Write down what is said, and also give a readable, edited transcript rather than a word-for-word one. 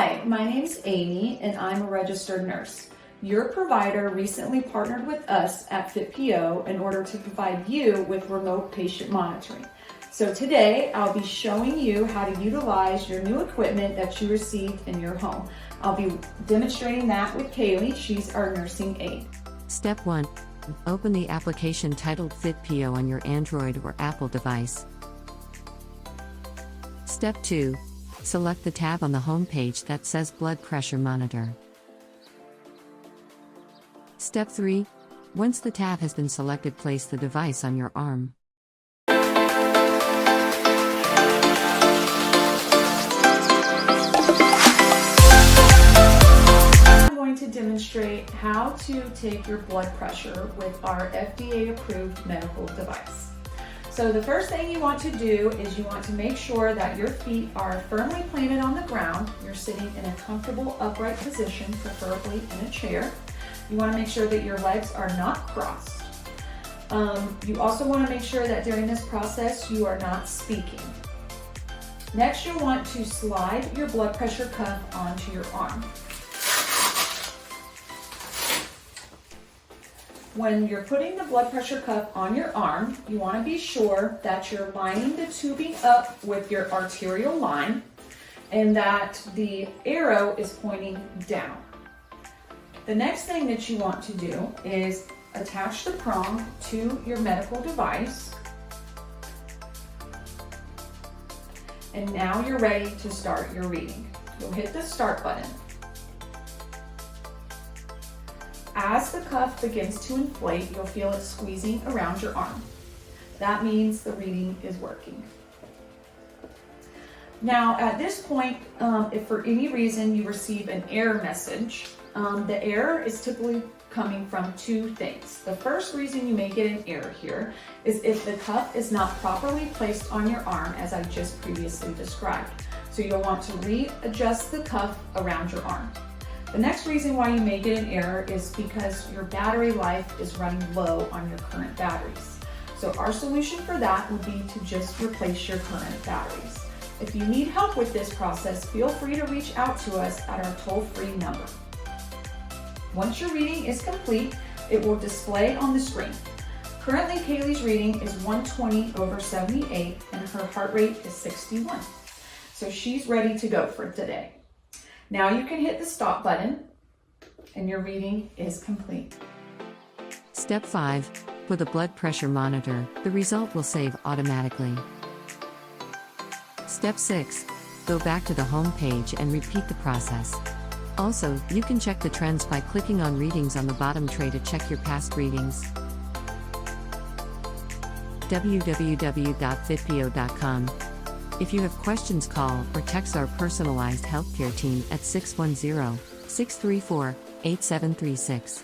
Hi, my name's Amy and I'm a registered nurse. Your provider recently partnered with us at FitPeo in order to provide you with remote patient monitoring. So today I'll be showing you how to utilize your new equipment that you received in your home. I'll be demonstrating that with Kaylee. She's our nursing aide. Step 1. Open the application titled FitPeo on your Android or Apple device. Step 2. Select the tab on the home page that says Blood Pressure Monitor. Step 3. Once the tab has been selected, place the device on your arm. I'm going to demonstrate how to take your blood pressure with our FDA-approved medical device. So the first thing you want to do is you want to make sure that your feet are firmly planted on the ground. You're sitting in a comfortable upright position, preferably in a chair. You want to make sure that your legs are not crossed. You also want to make sure that during this process you are not speaking. Next, you'll want to slide your blood pressure cuff onto your arm. When you're putting the blood pressure cuff on your arm, you want to be sure that you're lining the tubing up with your arterial line and that the arrow is pointing down. The next thing that you want to do is attach the prong to your medical device. And now you're ready to start your reading. You'll hit the start button. As the cuff begins to inflate, you'll feel it squeezing around your arm. That means the reading is working. Now, at this point, if for any reason you receive an error message, the error is typically coming from two things. The first reason you may get an error here is if the cuff is not properly placed on your arm, as I just previously described. So you'll want to readjust the cuff around your arm. The next reason why you may get an error is because your battery life is running low on your current batteries. So our solution for that would be to just replace your current batteries. If you need help with this process, feel free to reach out to us at our toll-free number. Once your reading is complete, it will display on the screen. Currently, Kaylee's reading is 120/78 and her heart rate is 61. So she's ready to go for today. Now you can hit the stop button and your reading is complete. Step 5. With a blood pressure monitor, the result will save automatically. Step 6. Go back to the home page and repeat the process. Also, you can check the trends by clicking on readings on the bottom tray to check your past readings. www.fitpeo.com. If you have questions, call or text our personalized healthcare team at 610-634-8736.